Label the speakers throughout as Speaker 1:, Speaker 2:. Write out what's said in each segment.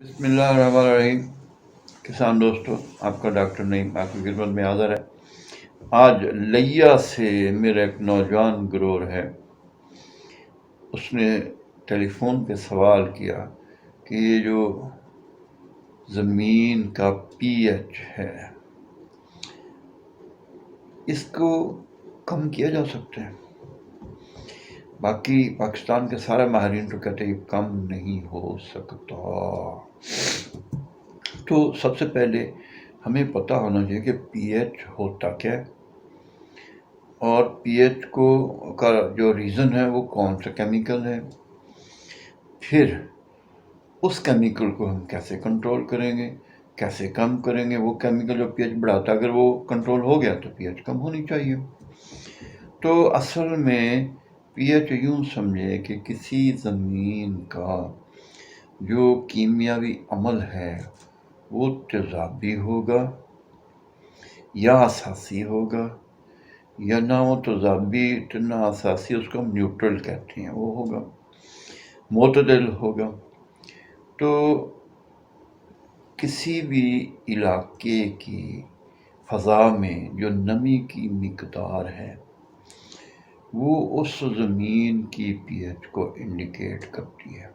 Speaker 1: بسم اللہ الرحمن الرحیم۔ کسان دوستو، آپ کا ڈاکٹر نعیم آپ کی خدمت میں حاضر ہے۔ آج لیا سے میرا ایک نوجوان گروہ ہے، اس نے ٹیلی فون پہ سوال کیا کہ یہ جو زمین کا پی ایچ ہے اس کو کم کیا جا سکتا ہے۔ باقی پاکستان کے سارے ماہرین تو کہتے ہیں یہ کم نہیں ہو سکتا۔ تو سب سے پہلے ہمیں پتہ ہونا چاہیے کہ پی ایچ ہوتا کیا ہے، اور پی ایچ کا جو ریزن ہے وہ کون سا کیمیکل ہے، پھر اس کیمیکل کو ہم کیسے کنٹرول کریں گے، کیسے کم کریں گے۔ وہ کیمیکل جو پی ایچ بڑھاتا ہے، اگر وہ کنٹرول ہو گیا تو پی ایچ کم ہونی چاہیے۔ تو اصل میں پی ایچ یوں سمجھے کہ کسی زمین کا جو کیمیاوی عمل ہے وہ تیزابی ہوگا یا اساسی ہوگا، یا نہ وہ تیزابی نہ اساسی، اس کو ہم نیوٹرل کہتے ہیں، وہ ہوگا، معتدل ہوگا۔ تو کسی بھی علاقے کی فضا میں جو نمی کی مقدار ہے وہ اس زمین کی پی ایچ کو انڈیکیٹ کرتی ہے۔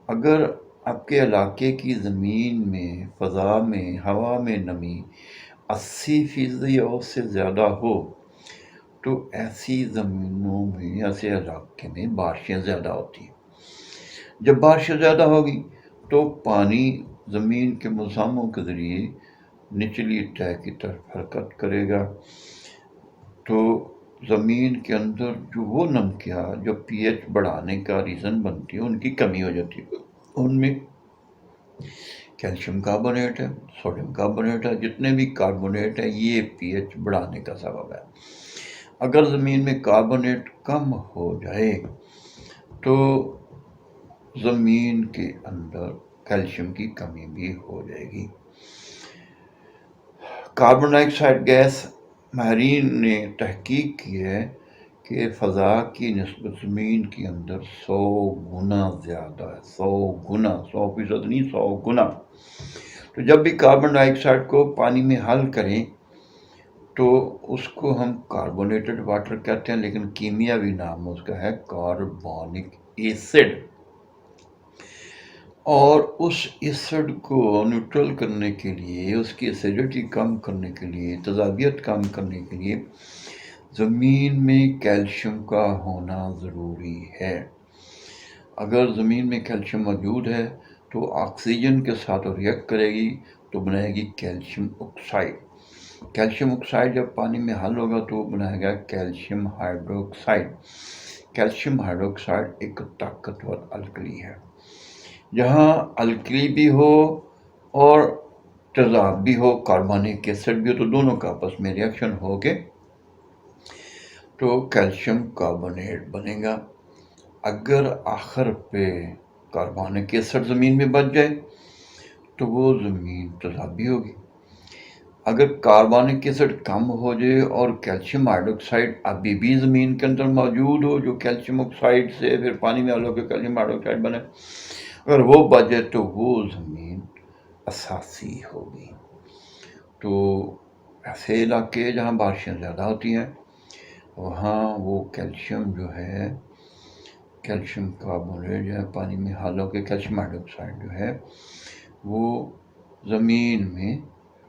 Speaker 1: اگر آپ کے علاقے کی زمین میں، فضا میں، ہوا میں نمی 80% یا اس سے زیادہ ہو تو ایسی زمینوں میں، ایسے علاقے میں بارشیں زیادہ ہوتی ہیں۔ جب بارشیں زیادہ ہوگی تو پانی زمین کے مضاموں کے ذریعے نچلی تہہ کی طرف حرکت کرے گا، تو زمین کے اندر جو وہ نمکیاں جو پی ایچ بڑھانے کا ریزن بنتی ہے ان کی کمی ہو جاتی ہے۔ ان میں کیلشیم کاربونیٹ ہے، سوڈیم کاربونیٹ ہے، جتنے بھی کاربونیٹ ہیں یہ پی ایچ بڑھانے کا سبب ہے۔ اگر زمین میں کاربونیٹ کم ہو جائے تو زمین کے اندر کیلشیم کی کمی بھی ہو جائے گی۔ کاربن ڈائی آکسائڈ گیس، ماہرین نے تحقیق کی ہے کہ فضا کی نسبت زمین کے اندر 100 گنا زیادہ ہے، 100 گنا، 100% نہیں، 100 گنا۔ تو جب بھی کاربن ڈائی آکسائڈ کو پانی میں حل کریں تو اس کو ہم کاربونیٹڈ واٹر کہتے ہیں، لیکن کیمیاوی نام اس کا ہے کاربونک ایسڈ۔ اور اس ایسڈ کو نیوٹرل کرنے کے لیے، اس کی ایسیڈیٹی کم کرنے کے لیے، تیزابیت کم کرنے کے لیے زمین میں کیلشیم کا ہونا ضروری ہے۔ اگر زمین میں کیلشیم موجود ہے تو آکسیجن کے ساتھ ریئیکٹ کرے گی تو بنائے گی کیلشیم آکسائڈ۔ کیلشیم آکسائڈ جب پانی میں حل ہوگا تو بنائے گا کیلشیم ہائیڈروکسائڈ۔ کیلشیم ہائیڈروکسائڈ ایک طاقتور الکلی ہے۔ جہاں الکلی بھی ہو اور تیزاب بھی ہو، کاربونک ایسڈ بھی ہو، تو دونوں کا آپس میں ریئیکشن ہو کے تو کیلشیم کاربونیٹ بنے گا۔ اگر آخر پہ کاربونک ایسڈ زمین میں بچ جائے تو وہ زمین تیزابی ہوگی۔ اگر کاربونک ایسڈ کم ہو جائے اور کیلشیم ہائیڈروکسائڈ ابھی بھی زمین کے اندر موجود ہو، جو کیلشیم آکسائڈ سے پھر پانی میں حل ہو کے کیلشیم ہائیڈروکسائڈ بنے، اگر وہ بچ جائے تو وہ زمین اساسی ہوگی۔ تو ایسے علاقے جہاں بارشیں زیادہ ہوتی ہیں وہاں وہ کیلشیم جو ہے، کیلشیم کاربونیٹ جو ہے پانی میں حل ہو کے کیلشیم ہائیڈروکسائڈ جو ہے وہ زمین میں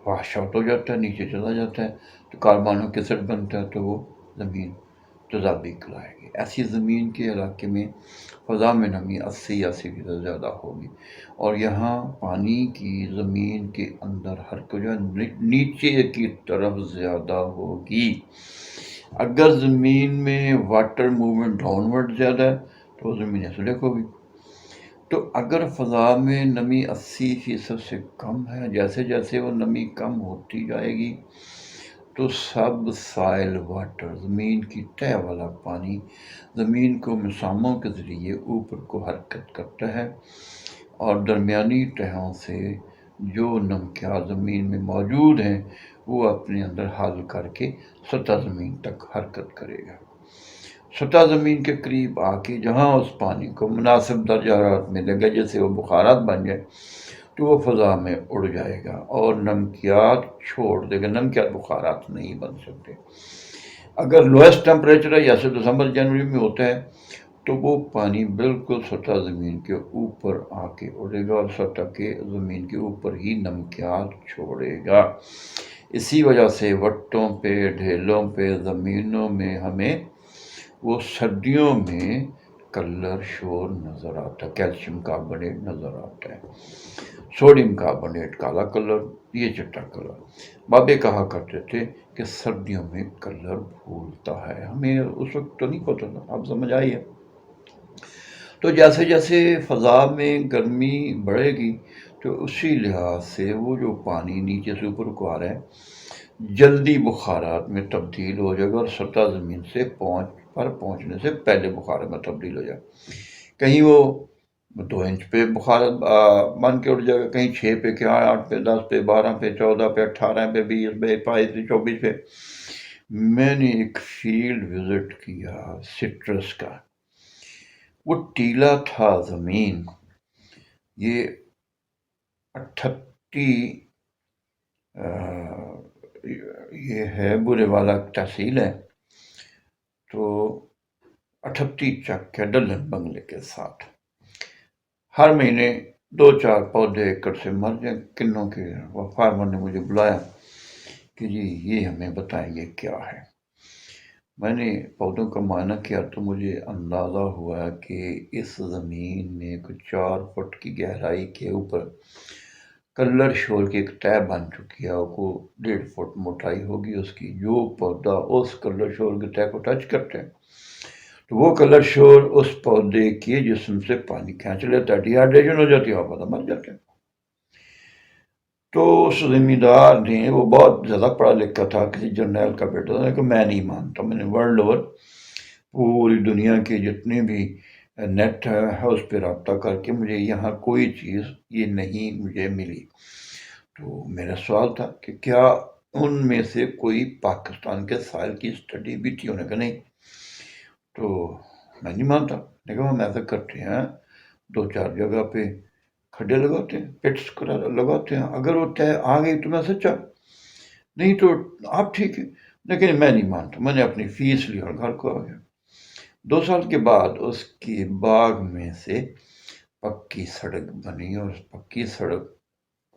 Speaker 1: واش آؤٹ ہو جاتا ہے، نیچے چلا جاتا ہے، تو کاربونک ایسڈ بنتا ہے تو وہ زمین تیزابی کہلائے گی۔ ایسی زمین کے علاقے میں فضا میں نمی 80% سے زیادہ ہوگی، اور یہاں پانی کی زمین کے اندر حرکت جو ہے نیچے کی طرف زیادہ ہوگی۔ اگر زمین میں واٹر موومنٹ ڈاؤن ورڈ زیادہ ہے تو زمین ایسیڈک ہوگی۔ تو اگر فضا میں نمی 80% سے کم ہے، جیسے جیسے وہ نمی کم ہوتی جائے گی تو سب سائل واٹر، زمین کی تہہ والا پانی، زمین کو مساموں کے ذریعے اوپر کو حرکت کرتا ہے، اور درمیانی تہوں سے جو نمکیات زمین میں موجود ہیں وہ اپنے اندر حل کر کے سطح زمین تک حرکت کرے گا۔ سطح زمین کے قریب آ کے جہاں اس پانی کو مناسب درجہ حرارت ملے گا، جیسے وہ بخارات بن جائے، تو وہ فضا میں اڑ جائے گا اور نمکیات چھوڑ دے گا۔ نمکیات بخارات نہیں بن سکتے۔ اگر لویسٹ ٹیمپریچر ہے، جیسے دسمبر جنوری میں ہوتا ہے، تو وہ پانی بالکل سطح زمین کے اوپر آ کے اڑے گا اور سطح کے زمین کے اوپر ہی نمکیات چھوڑے گا۔ اسی وجہ سے وٹوں پہ، ڈھیلوں پہ، زمینوں میں ہمیں وہ سردیوں میں کلر شور نظر آتا ہے، کیلشیم کاربونیٹ نظر آتا ہے، سوڈیم کاربونیٹ کالا کلر، یہ چٹا کلر۔ بابے کہا کرتے تھے کہ سردیوں میں کلر بھولتا ہے، ہمیں اس وقت تو نہیں پتا تھا، اب سمجھ آئی ہے۔ تو جیسے جیسے فضا میں گرمی بڑھے گی تو اسی لحاظ سے وہ جو پانی نیچے سے اوپر کو آ رہا ہے جلدی بخارات میں تبدیل ہو جائے گا اور سطح زمین سے پہنچنے سے پہلے بخارات میں تبدیل ہو جائے گا۔ کہیں وہ 2 انچ پہ بخارات بن کے اٹھ جائے گا، کہیں 6 پہ، کہیں 8 پہ، 10 پہ، 12 پہ، 14 پہ، 18 پہ، 20 پہ، 22 پہ، 24 پہ۔ میں نے ایک فیلڈ وزٹ کیا سٹرس کا، وہ ٹیلا تھا زمین، یہ 38 یہ ہے برے والا تحصیل ہے، تو 38 چک ہے ڈلن بنگلے کے ساتھ۔ ہر مہینے 2-4 پودے ایکڑ سے مر جائیں کنوں کے۔ وہ فارمر نے مجھے بلایا کہ جی یہ ہمیں بتائیں گے کیا ہے۔ میں نے پودوں کا معائنہ کیا تو مجھے اندازہ ہوا کہ اس زمین میں کچھ 4 فٹ کی گہرائی کے اوپر کلر شور کی ایک تہہ بن چکی ہے، وہ 1.5 فٹ موٹائی ہوگی اس کی۔ جو پودا اس کلر شور کی تہہ کو ٹچ کرتے ہیں تو وہ کلر شور اس پودے کے جسم سے پانی کھینچ لیتا ہے، ڈی ہائیڈریشن ہو جاتی ہے اور پودا مر جاتا ہے۔ تو اس زمیندار نے، وہ بہت زیادہ پڑھا لکھا تھا، کسی جرنیل کا بیٹا تھا، کہ میں نہیں مانتا، میں نے ورلڈ اوور پوری دنیا کے جتنے بھی نیٹ ہے اس پہ رابطہ کر کے مجھے یہاں کوئی چیز یہ نہیں مجھے ملی۔ تو میرا سوال تھا کہ کیا ان میں سے کوئی پاکستان کے سائل کی اسٹڈی بھی تھی؟ انہوں نے کہا نہیں۔ تو میں نہیں مانتا، میں کہا ہم ایسا کرتے ہیں 2-4 جگہ پہ کھڈے لگاتے ہیں، پٹس لگاتے ہیں، اگر وہ طے آ گئی تو میں سچا، نہیں تو آپ ٹھیک ہے۔ لیکن میں نہیں مانتا، میں نے اپنی فیس لی اور گھر کو آ گیا۔ 2 سال کے بعد اس کے باغ میں سے پکی سڑک بنی، اور پکی سڑک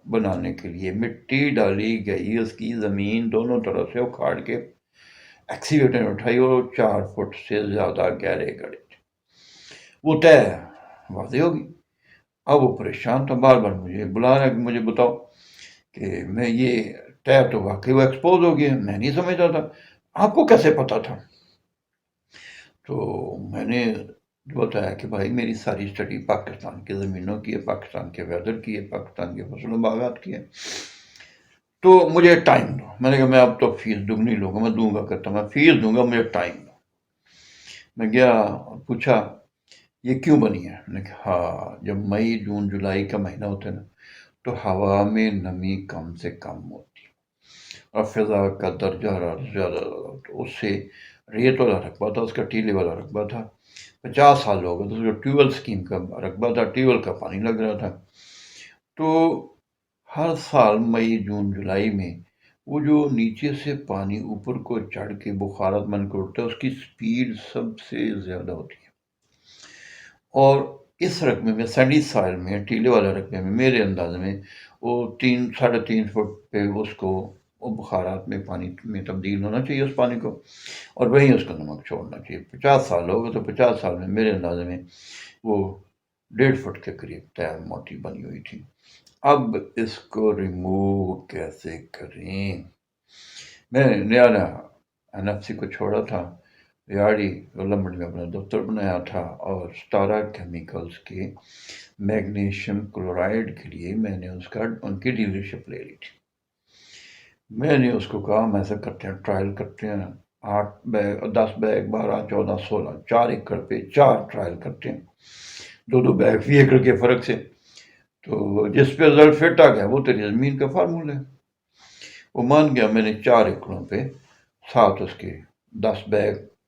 Speaker 1: بنانے کے لیے مٹی ڈالی گئی، اس کی زمین دونوں طرف سے اکھاڑ کے ایکسیویٹر نے اٹھائی اور 4 فٹ سے زیادہ گہرے گڑے تھے۔ وہ طے واضح ہوگی۔ اب وہ پریشان تھا، بار بار مجھے بلا رہا ہے کہ مجھے بتاؤ کہ میں یہ طے تو واقعی وہ ایکسپوز ہو گیا، میں نہیں سمجھتا تھا، آپ کو کیسے پتا تھا؟ تو میں نے بتایا کہ بھائی میری ساری اسٹڈی پاکستان کے زمینوں کی ہے، پاکستان کے ویدر کی ہے، پاکستان کے فصل و باغات کی ہے، تو مجھے ٹائم دو۔ میں نے کہا میں اب تو فیس دگنی لوں گا، میں دوں گا کرتا، میں فیس دوں گا، مجھے ٹائم دو۔ میں گیا، پوچھا یہ کیوں بنی ہے؟ میں نے کہا ہاں، جب مئی جون جولائی کا مہینہ ہوتا ہے نا تو ہوا میں نمی کم سے کم ہوتی ہے اور فضا کا درجہ حرارت زیادہ ہوتا ہے، اس سے ریت والا رقبہ تھا، اس کا ٹیلے والا رقبہ تھا، 50 سال ہو گئے تو اس کا ٹیوب ویل اسکیم کا رقبہ تھا، ٹیوب ویل کا پانی لگ رہا تھا۔ تو ہر سال مئی جون جولائی میں وہ جو نیچے سے پانی اوپر کو چڑھ کے بخارات بن کے اٹھتا ہے، اس کی سپیڈ سب سے زیادہ ہوتی ہے۔ اور اس رقبے میں، سینڈی سائل میں، ٹیلے والے رقبے میں، میرے انداز میں وہ 3-3.5 فٹ پہ اس کو وہ بخارات میں پانی میں تبدیل ہونا چاہیے اس پانی کو، اور وہیں اس کا نمک چھوڑنا چاہیے۔ 50 سال ہو گئے تو 50 سال میں میرے اندازے میں وہ 1.5 فٹ کے قریب طے موٹی بنی ہوئی تھی۔ اب اس کو ریموو کیسے کریں؟ میں نے نیا NFC کو چھوڑا تھا، ریاڑی لمبڑ میں اپنا دفتر بنایا تھا، اور ستارہ کیمیکلز کے میگنیشیم کلورائڈ کے لیے میں نے ان کی ڈیلرشپ لے لی تھی۔ میں نے اس کو کہا ہم ایسا کرتے ہیں، ٹرائل کرتے ہیں، 8 بیگ، 10 بیگ، 12، 14، 16، 4 ایکڑ پہ 4 ٹرائل کرتے ہیں، 2 بیگ فی ایکڑ کے فرق سے، تو جس پہ رزلٹ فٹ آ گیا وہ تیری زمین کا فارمولہ ہے۔ وہ مان گیا، میں نے 4 ایکڑوں پہ 7 اس کے 10 بیگ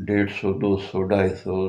Speaker 1: 150, 200, 250,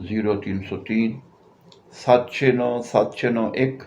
Speaker 1: 0303 769 769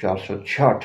Speaker 1: 466